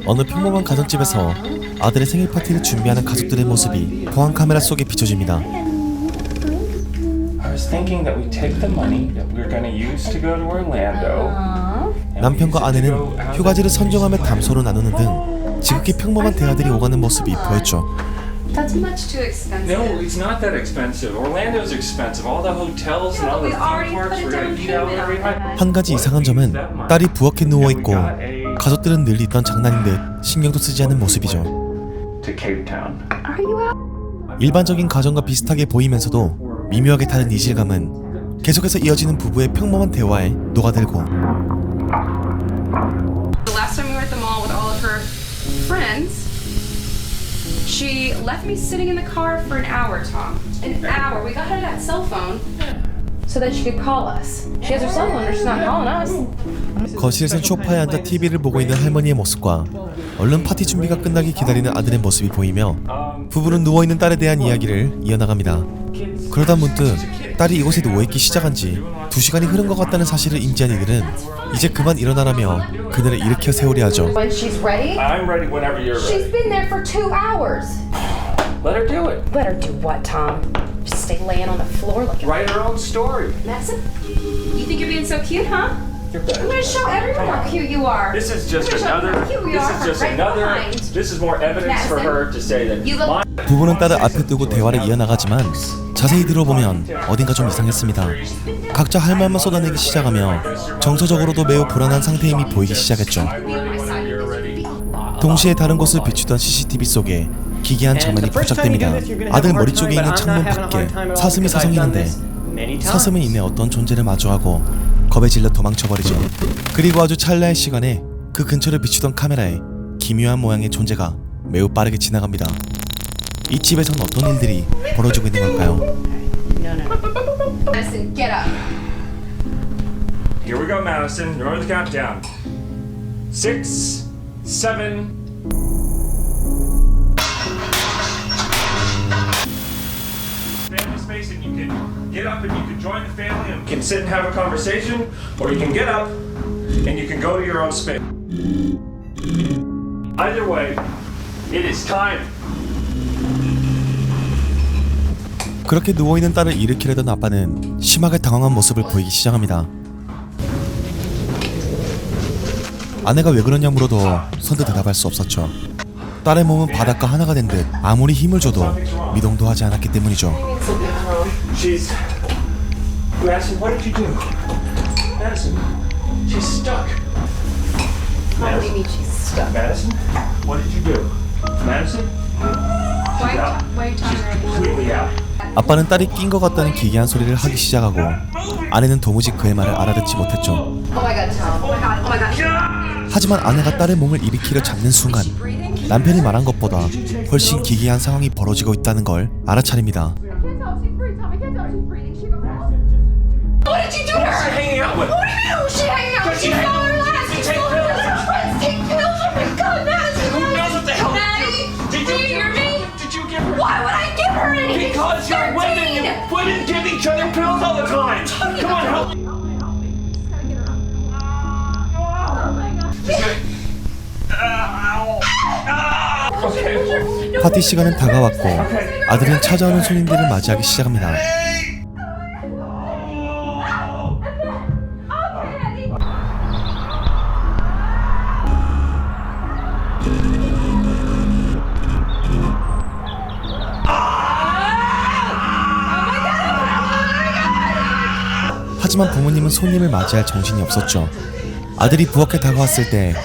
어느 평범한 가정집에서 아들의 생일 파티를 준비하는 가족들의 모습이 보안 카메라 속에 비춰집니다. I was thinking that we take the money that we're going to use to go to Orlando. 남편과 아내는 휴가지를 선정하며 담소를 나누는 등 지극히 평범한 대화들이 오가는 모습이 보였죠. That's much too expensive. No, it's not that expensive. Orlando's expensive. All the hotels and all the theme parks. We're going to eat out every night. 한 가지 이상한 점은 딸이 부엌에 누워있고 가족들은 늘 있던 장난인 듯 신경도 쓰지 않는 모습이죠. To Cape Town. Are you out? 일반적인 가정과 비슷하게 보이면서도 미묘하게 다른 이질감은 계속해서 이어지는 부부의 평범한 대화에 녹아들고, The last time we were at the mall with all of her friends, she left me sitting in the car for an hour, Tom. An hour. We got her that cell phone so that she could call us. She has her cell phone, she's not calling us. 거실에서 소파에 앉아 TV를 보고 있는 할머니의 모습과 얼른 파티 준비가 끝나기 기다리는 아들의 모습이 보이며 부부는 누워있는 딸에 대한 이야기를 이어나갑니다. 그러다 문득 딸이 이곳에 누워있기 시작한 지 2시간이 흐른 것 같다는 사실을 인지한 이들은 이제 그만 일어나라며 그녀를 일으켜 세우려 하죠. When she's ready? I'm ready whenever you're She's ready. been there for 2 hours. Let her do it. Let her do what, Tom? Just stay laying on the floor looking. Write her own story. Madison, you think you're being so cute, huh? You're I'm better. gonna show everyone how cute you are. This is just I'm gonna show another. how cute we This are is from just right another. behind. This is more evidence for her to say that You look. my 부부는 딸을 앞에 두고 대화를 이어나가지만 자세히 들어보면 어딘가 좀 이상했습니다. 각자 할 말만 쏟아내기 시작하며 정서적으로도 매우 불안한 상태임이 보이기 시작했죠. 동시에 다른 곳을 비추던 CCTV 속에 기괴한 장면이 포착됩니다. 아들 머리 쪽에 있는 창문 밖에 사슴이 서성이는데 사슴은 이내 어떤 존재를 마주하고 겁에 질려 도망쳐버리죠. 그리고 아주 찰나의 시간에 그 근처를 비추던 카메라에 기묘한 모양의 존재가 매우 빠르게 지나갑니다. 이 집에선 어떤 일들이 벌어지고 있는 걸까요? Madison, get up. Here we go, Madison. You're on the countdown. 6, 7. Family space, and you can get up and you can join the family and you can sit and have a conversation, or you can get up and you can go to your own space. Either way, it is time. 그렇게 누워있는 딸을 일으키려던 아빠는 심하게 당황한 모습을 보이기 시작합니다. 아내가 왜 그러냐 물어도 선뜻 대답할 수 없었죠. 딸의 몸은 바닷가 하나가 된 듯 아무리 힘을 줘도 미동도 하지 않았기 때문이죠. She's... Madison, what did you do? Madison, she's stuck. What do you mean she's stuck? Madison, what did you do? Madison? Why are you talking right now? Completely out. 아빠는 딸이 낀 것 같다는 기괴한 소리를 하기 시작하고 아내는 도무지 그의 말을 알아듣지 못했죠. Oh my god, Tom. Oh my god, oh my god. 하지만 아내가 딸의 몸을 일으키려 잡는 순간 남편이 말한 것보다 훨씬 기괴한 상황이 벌어지고 있다는 걸 알아차립니다. What did you do to her? Hanging out with. What do you mean who's she hanging out with? She fell on her last. She take told her pills. that her friends take pills. Oh my god, Madison. Who knows what the hell? Maddie, Did do you hear me? Did you give her? Why would I give her anything? Because She's you're women. 13. You women give each other pills all the time. Come on, help me. Okay. 파티 시간은 다가왔고 아들은 찾아오는 손님들을 맞이하기 시작합니다. 하지만 부모님은 손님을 맞이할 정신이 없었죠. 아들이 부엌에 다가왔을 때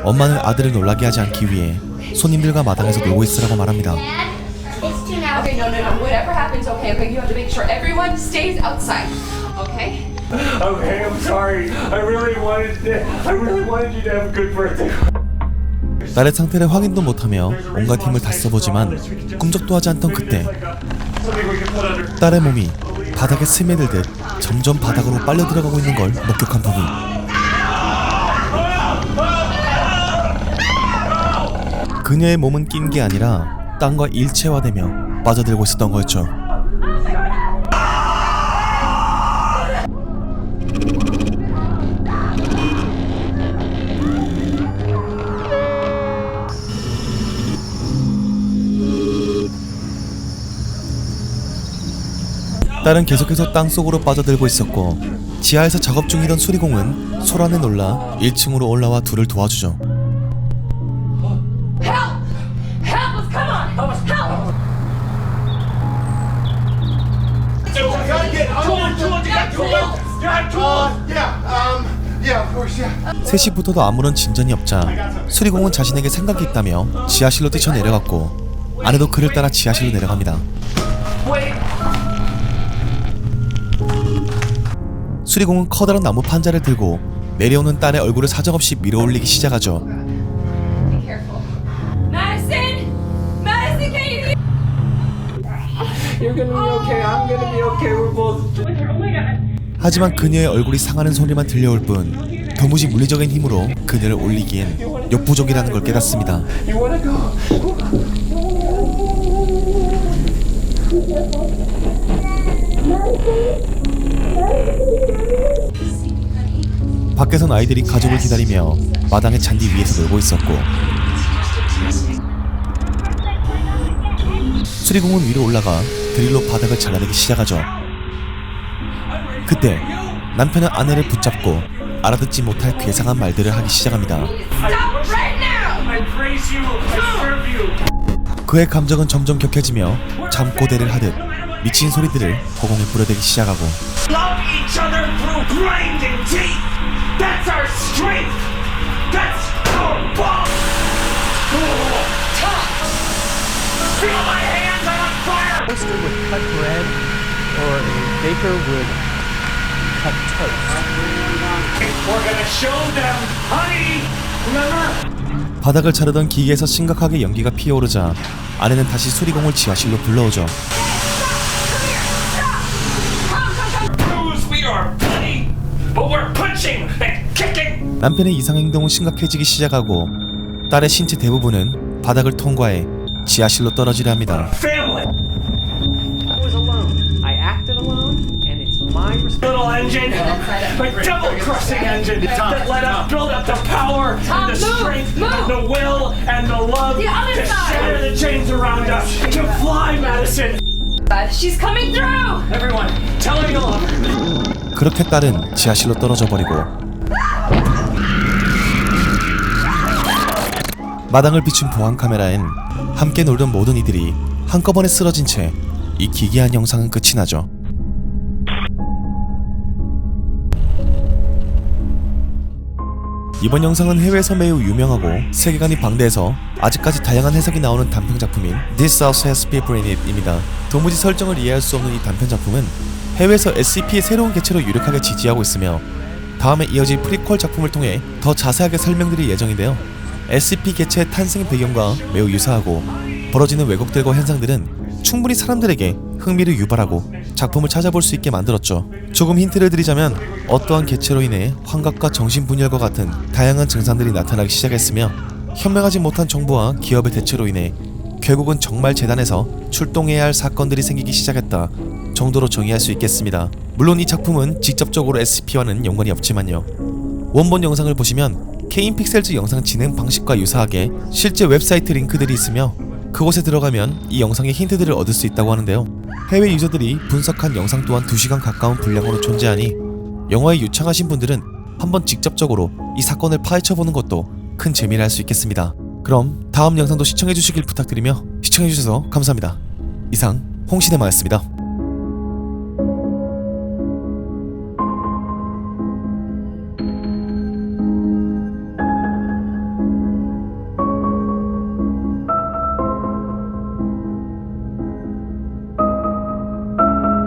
엄마는 아들을 놀라게 하지 않기 위해 손님들과 마당에서 놀고 있으라고 말합니다. It's 2 now. Okay, no. Whatever happens, okay. You have to make sure everyone stays outside. Okay? Okay, I'm sorry. I really wanted you to have a good birthday. 딸의 상태를 확인도 못하며 온갖 힘을 다 써보지만 꿈쩍도 하지 않던 그때 Something we can put under. 딸의 몸이 바닥에 스며들듯 점점 바닥으로 빨려 들어가고 있는 걸 목격한 부부. 그녀의 몸은 낀 게 아니라 땅과 일체화되며 빠져들고 있었던 거였죠. 딸은 계속해서 땅속으로 빠져들고 있었고 지하에서 작업 중이던 수리공은 소란에 놀라 1층으로 올라와 둘을 도와주죠. Help! Help us! Come on! Help! 셋이부터도 아무런 진전이 없자 수리공은 자신에게 생각이 있다며 지하실로 뛰쳐내려갔고 아내도 그를 따라 지하실로 내려갑니다. 수리공은 커다란 나무 판자를 들고 내려오는 딸의 얼굴을 사정없이 밀어올리기 시작하죠. Be careful. Madison! Madison, can you... You're gonna be okay. I'm gonna be okay. We're both. 하지만 그녀의 얼굴이 상하는 소리만 들려올 뿐 도무지 물리적인 힘으로 그녀를 올리기엔 역부족이라는 걸 깨닫습니다. You wanna go? 밖에선 아이들이 가족을 기다리며 마당의 잔디 위에서 놀고 있었고 수리공은 위로 올라가 드릴로 바닥을 잘라내기 시작하죠. 그때 남편은 아내를 붙잡고 알아듣지 못할 괴상한 말들을 하기 시작합니다. Stop right now! I praise you. I serve you. 그의 감정은 점점 격해지며 잠꼬대를 하듯 미친 소리들을 허공에 뿌려대기 시작하고 Love each other through grinding teeth. That's our strength. That's our bond. Feel my hands on fire. Toaster would cut bread, or a baker would cut toast. We're gonna show them, honey. Remember? 바닥을 자르던 기계에서 심각하게 연기가 피어오르자 아내는 다시 수리공을 지하실로 불러오죠. Bruce, we are bloody, but we're punching and kicking. 남편의 이상 행동은 심각해지기 시작하고 딸의 신체 대부분은 바닥을 통과해 지하실로 떨어지려 합니다. Family. I was alone. I acted alone, and it's my Little engine, a double-crushing engine that let us build up the power and the strength, the will and the love The other to side. shatter the chains around us, to fly, Madison. She's coming through! Everyone, tell her you love her. 그렇게 딸은 지하실로 떨어져 버리고 마당을 비춘 보안 카메라엔 함께 놀던 모든 이들이 한꺼번에 쓰러진 채 이 기괴한 영상은 끝이 나죠. 이번 영상은 해외에서 매우 유명하고 세계관이 방대해서 아직까지 다양한 해석이 나오는 단편 작품인 This House Has People in It 입니다. 도무지 설정을 이해할 수 없는 이 단편 작품은 해외에서 SCP의 새로운 개체로 유력하게 지지하고 있으며 다음에 이어질 프리퀄 작품을 통해 더 자세하게 설명드릴 예정인데요. SCP 개체의 탄생 배경과 매우 유사하고 벌어지는 왜곡들과 현상들은 충분히 사람들에게 흥미를 유발하고 작품을 찾아볼 수 있게 만들었죠. 조금 힌트를 드리자면 어떠한 개체로 인해 환각과 정신분열과 같은 다양한 증상들이 나타나기 시작했으며 현명하지 못한 정부와 기업의 대처로 인해 결국은 정말 재단에서 출동해야 할 사건들이 생기기 시작했다 정도로 정의할 수 있겠습니다. 물론 이 작품은 직접적으로 SCP와는 연관이 없지만요. 원본 영상을 보시면 K인 픽셀즈 영상 진행 방식과 유사하게 실제 웹사이트 링크들이 있으며 그곳에 들어가면 이 영상의 힌트들을 얻을 수 있다고 하는데요. 해외 유저들이 분석한 영상 또한 2시간 가까운 분량으로 존재하니 영화에 유창하신 분들은 한번 직접적으로 이 사건을 파헤쳐보는 것도 큰 재미를 할 수 있겠습니다. 그럼 다음 영상도 시청해주시길 부탁드리며 시청해주셔서 감사합니다. 이상 홍시네마였습니다.